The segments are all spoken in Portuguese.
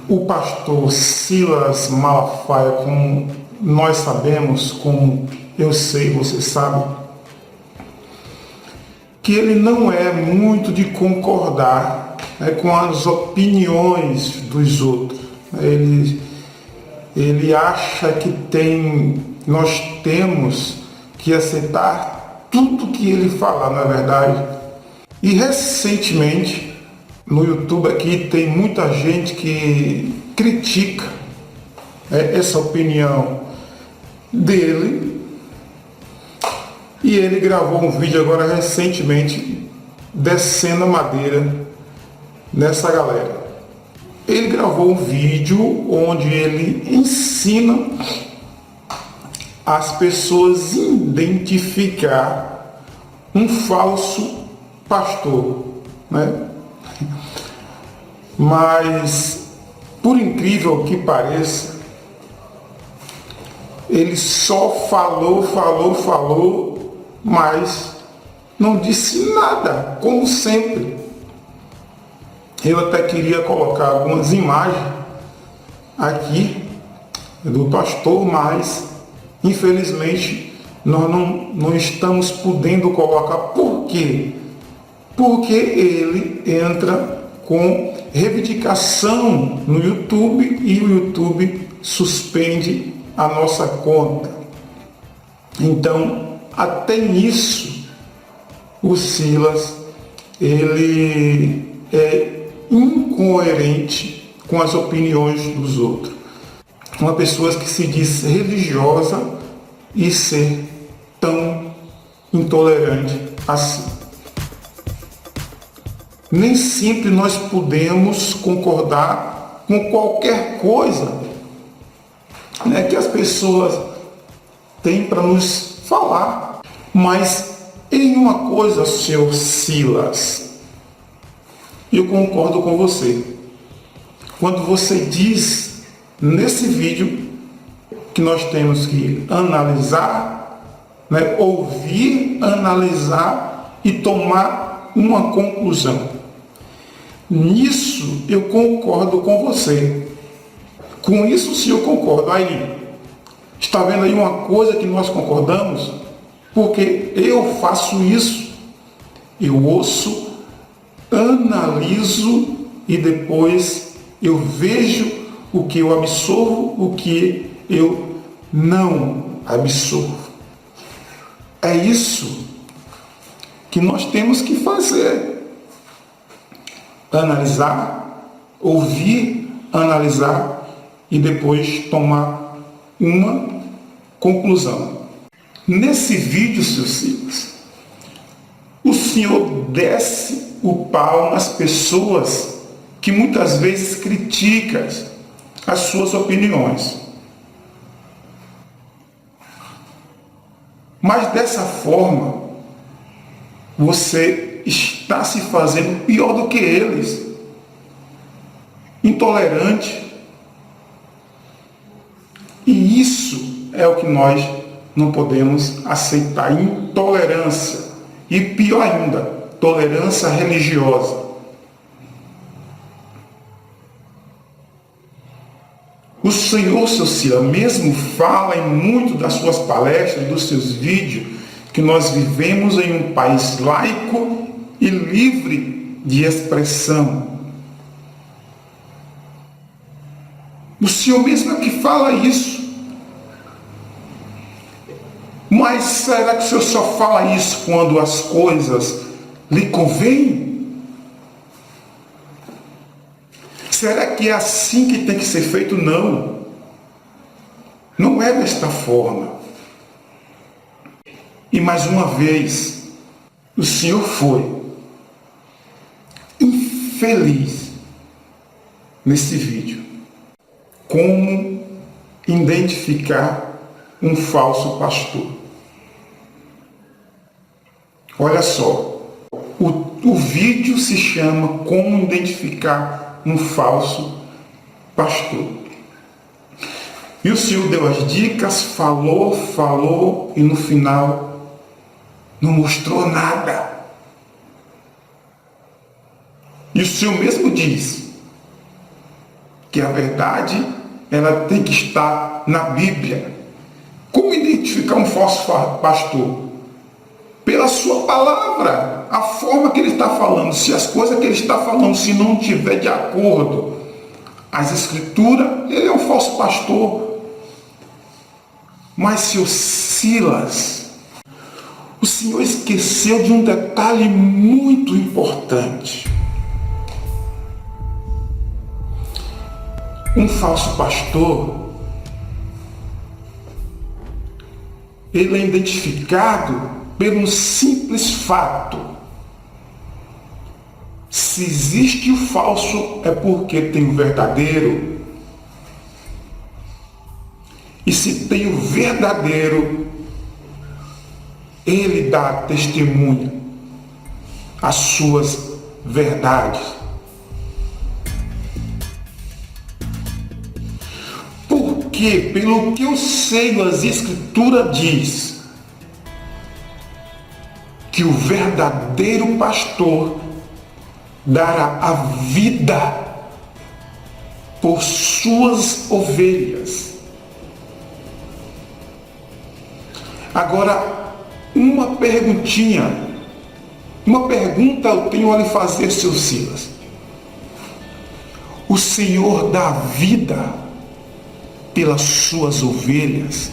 o pastor Silas Malafaia, como nós sabemos, como eu sei, você sabe, que ele não é muito de concordar, né, com as opiniões dos outros. Ele acha que nós temos que aceitar tudo que ele falar, não é verdade? E recentemente, no YouTube aqui, tem muita gente que critica essa opinião dele. E ele gravou um vídeo agora recentemente descendo a madeira nessa galera. Ele gravou um vídeo onde ele ensina as pessoas a identificar um falso pastor, né? Mas, por incrível que pareça, ele só falou, mas não disse nada, como sempre. Eu até queria colocar algumas imagens aqui do pastor, mas infelizmente nós não estamos podendo colocar. Por quê? Porque ele entra com reivindicação no YouTube e o YouTube suspende a nossa conta. Então, até nisso, o Silas, ele é incoerente com as opiniões dos outros. Uma pessoa que se diz religiosa e ser tão intolerante assim. Nem sempre nós podemos concordar com qualquer coisa, né, que as pessoas têm para nos falar. Mas em uma coisa, senhor Silas, eu concordo com você. Quando você diz nesse vídeo que nós temos que analisar, né, ouvir, analisar e tomar uma conclusão. Nisso eu concordo com você. Com isso sim eu concordo. Aí, está vendo aí uma coisa que nós concordamos? Porque eu faço isso. Eu ouço, analiso e depois eu vejo o que eu absorvo, o que eu não absorvo. É isso que nós temos que fazer. Analisar, ouvir, analisar e depois tomar uma conclusão. Nesse vídeo, seu Silas, o senhor desce o pau nas pessoas que muitas vezes criticam as suas opiniões. Mas dessa forma, você está se fazendo pior do que eles. Intolerante. E isso é o que nós não podemos aceitar. Intolerância. E pior ainda, tolerância religiosa. O Senhor, seu Silas, mesmo fala em muito das suas palestras, dos seus vídeos, que nós vivemos em um país laico e livre de expressão. O Senhor mesmo é que fala isso. Mas será que o Senhor só fala isso quando as coisas lhe convêm? Será que é assim que tem que ser feito? Não. Não é desta forma. E mais uma vez, o Senhor foi infeliz nesse vídeo. Como identificar um falso pastor? Olha só, o vídeo se chama Como Identificar um Falso Pastor. E o Senhor deu as dicas, falou e no final não mostrou nada. E o Senhor mesmo diz que a verdade ela tem que estar na Bíblia. Como identificar um falso pastor? Pela sua palavra, a forma que ele está falando. Se as coisas que ele está falando, se não estiver de acordo às escrituras, ele é um falso pastor. Mas seu Silas, o Senhor esqueceu de um detalhe muito importante. Um falso pastor, ele é identificado pelo simples fato. Se existe o falso, é porque tem o verdadeiro. E se tem o verdadeiro, ele dá testemunha às suas verdades. Porque, pelo que eu sei, as Escrituras diz que o verdadeiro pastor dará a vida por suas ovelhas. Agora, uma pergunta eu tenho a lhe fazer, seu Silas. O Senhor dá vida pelas suas ovelhas?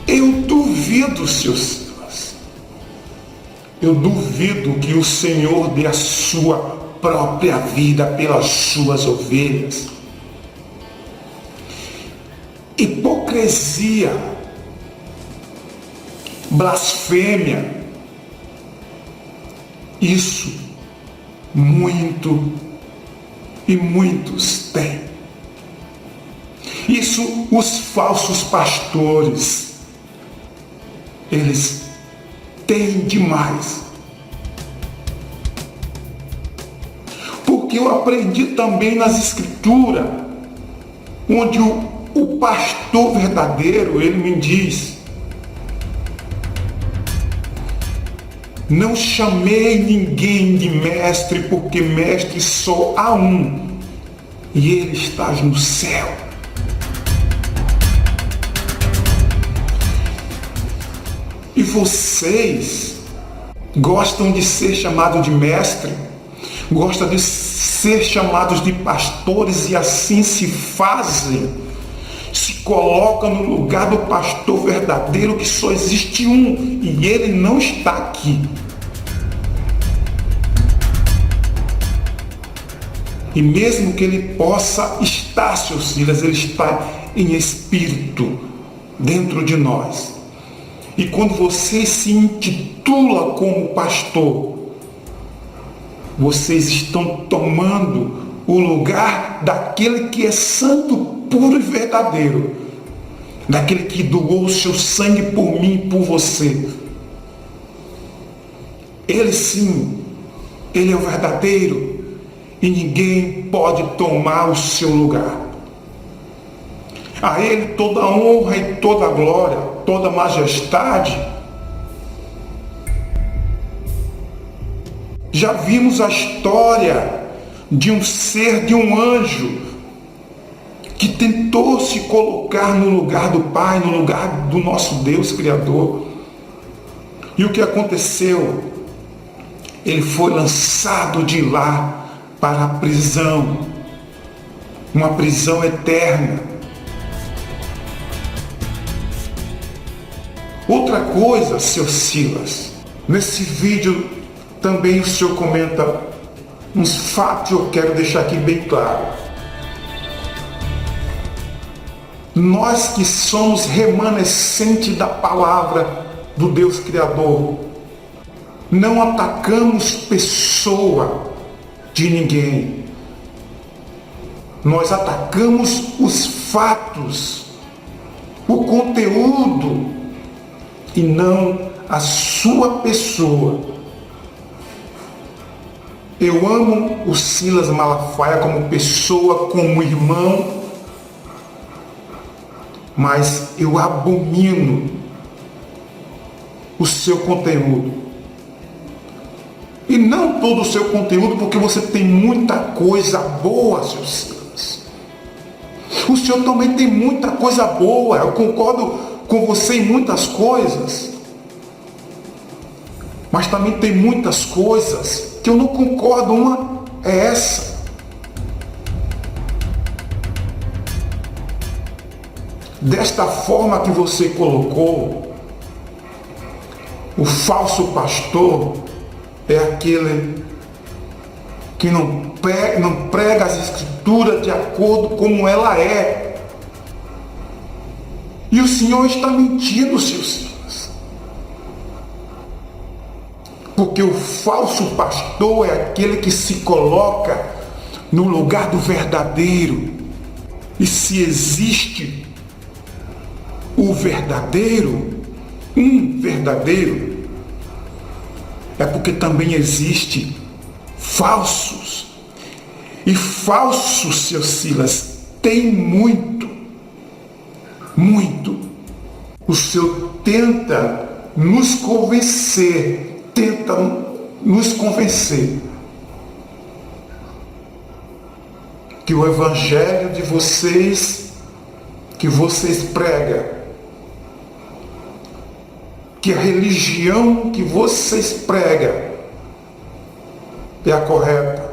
Eu duvido, seu Silas. Eu duvido que o Senhor dê a sua própria vida pelas suas ovelhas. Hipocrisia, blasfêmia, isso muitos têm. Isso os falsos pastores, eles têm demais. Porque eu aprendi também nas Escrituras, onde o pastor verdadeiro, ele me diz: não chamei ninguém de mestre, porque mestre só há um, e ele está no céu. E vocês gostam de ser chamados de mestre, gostam de ser chamados de pastores, e assim se fazem, se colocam no lugar do pastor verdadeiro, que só existe um, e ele não está aqui. E mesmo que ele possa estar, seu Silas, ele está em espírito dentro de nós. E quando você se intitula como pastor, vocês estão tomando o lugar daquele que é santo, puro e verdadeiro, daquele que doou o seu sangue por mim e por você. Ele sim, ele é o verdadeiro, e ninguém pode tomar o seu lugar. A ele toda a honra e toda a glória, toda a majestade. Já vimos a história de um ser, de um anjo, que tentou se colocar no lugar do Pai, no lugar do nosso Deus Criador. E o que aconteceu? Ele foi lançado de lá para a prisão, uma prisão eterna. Outra coisa, seu Silas, nesse vídeo também o senhor comenta uns fatos que eu quero deixar aqui bem claro. Nós que somos remanescentes da palavra do Deus Criador, não atacamos pessoa de ninguém. Nós atacamos os fatos, o conteúdo, e não a sua pessoa. Eu amo o Silas Malafaia como pessoa, como irmão, mas eu abomino o seu conteúdo. E e não todo o seu conteúdo, porque você tem muita coisa boa, seu Silas. O senhor também tem muita coisa boa, eu concordo com você em muitas coisas, mas também tem muitas coisas que eu não concordo. Uma é essa. Desta forma que você colocou, o falso pastor é aquele que não prega as escrituras de acordo como ela é. E o Senhor está mentindo, seus filhos. Porque o falso pastor é aquele que se coloca no lugar do verdadeiro. E se existe o verdadeiro, um verdadeiro, é porque também existe falsos. E falsos, seu Silas, tem muito. O Senhor tenta nos convencer, que o evangelho de vocês, que vocês pregam, que a religião que vocês pregam é a correta.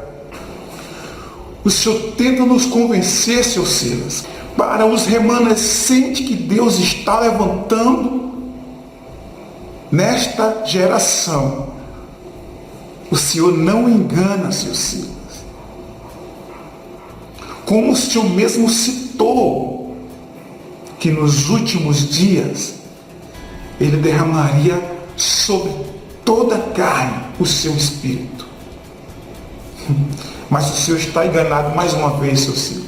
O Senhor tenta nos convencer, seu Silas, para os remanescentes que Deus está levantando nesta geração. O Senhor não engana, seu Silas. Como o Senhor mesmo citou, que nos últimos dias Ele derramaria sobre toda a carne o seu Espírito. Mas o Senhor está enganado mais uma vez, seu Silas.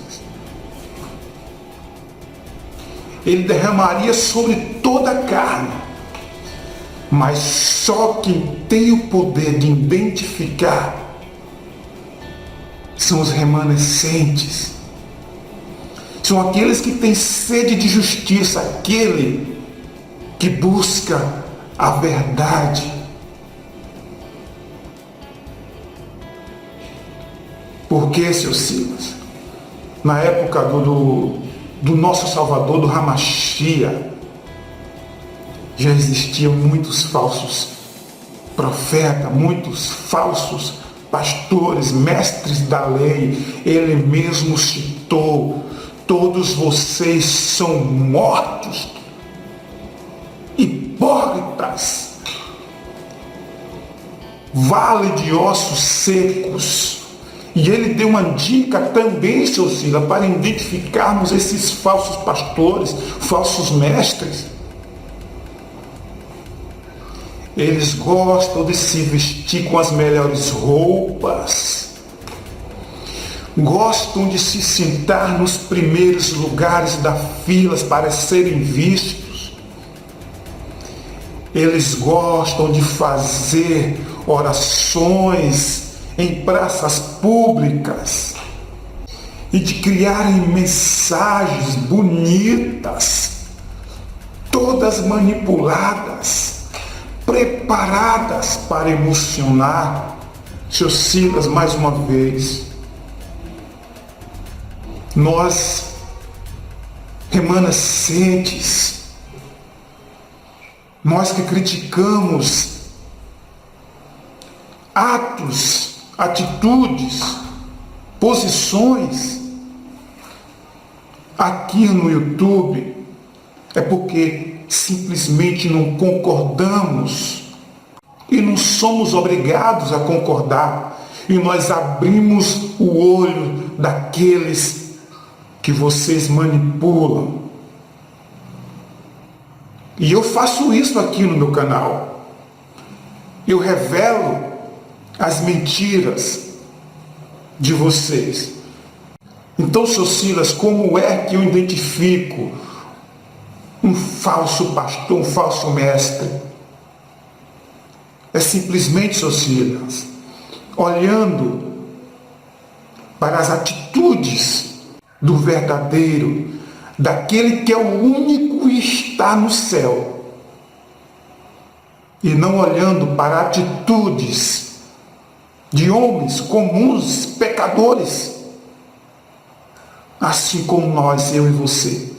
Ele derramaria sobre toda a carne. Mas só quem tem o poder de identificar são os remanescentes. São aqueles que têm sede de justiça, aquele que busca a verdade. Por que, seu Silas? Na época do nosso Salvador, do Hamashia, já existiam muitos falsos profetas, muitos falsos pastores, mestres da lei. Ele mesmo citou: todos vocês são mortos, hipócritas, vale de ossos secos. E ele deu uma dica também, seu Silas, para identificarmos esses falsos pastores, falsos mestres. Eles gostam de se vestir com as melhores roupas, gostam de se sentar nos primeiros lugares das filas para serem vistos. Eles gostam de fazer orações em praças públicas e de criarem mensagens bonitas, todas manipuladas, preparadas para emocionar. Seu Silas, mais uma vez, nós remanescentes, nós que criticamos atos, atitudes, posições aqui no YouTube, é porque simplesmente não concordamos e não somos obrigados a concordar, e nós abrimos o olho daqueles que vocês manipulam. E eu faço isso aqui no meu canal. Eu revelo as mentiras de vocês. Então, seu Silas, como é que eu identifico um falso pastor, um falso mestre? É simplesmente, seu Silas, olhando para as atitudes do verdadeiro, daquele que é o único que está no céu, e não olhando para atitudes de homens comuns, pecadores, assim como nós, eu e você.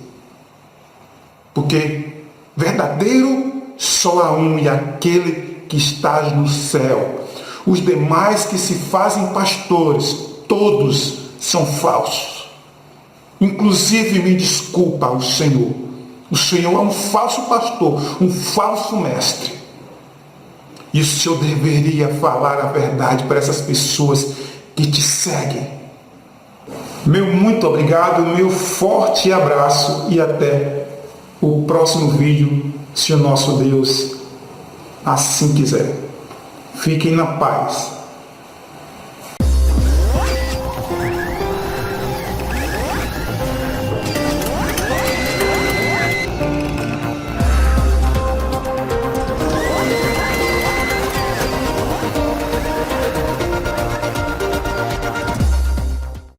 Porque verdadeiro só há um, e aquele que está no céu. Os demais que se fazem pastores, todos são falsos. Inclusive, me desculpa o Senhor. O Senhor é um falso pastor, um falso mestre. E o Senhor deveria falar a verdade para essas pessoas que te seguem. Meu muito obrigado, meu forte abraço e até o próximo vídeo, se o nosso Deus assim quiser. Fiquem na paz.